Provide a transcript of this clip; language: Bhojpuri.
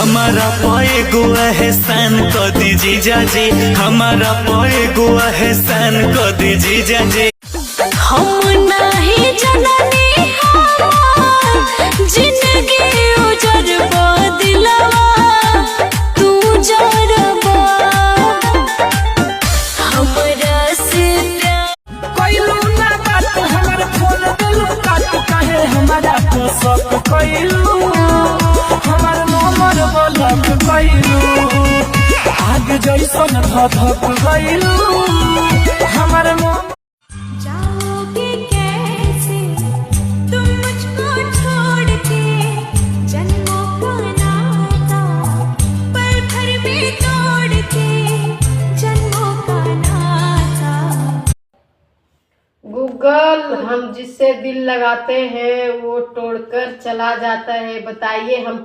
हमारा पाए गो एहसान कर दी जीजा जी, हमारा पाए गो एहसान कर दी जीजा जी। हम नहीं जननी जिंदगी उजरबा दिलवा तू जरबा हमरा से कइलू ना बात हमर फोन दिल काट कहे हमरा तो शक कइलू हमर नंबर ब्लॉक कइलू आग जैसन धधक गइलू हमर जाओगे कैसे तुम मुझको छोड़ के, जन्मों का नाता पल भर में तोड़ के, जन्मों का नाता। गूगल, हम जिससे दिल लगाते हैं वो तोड़कर चला जाता है, बताइए हम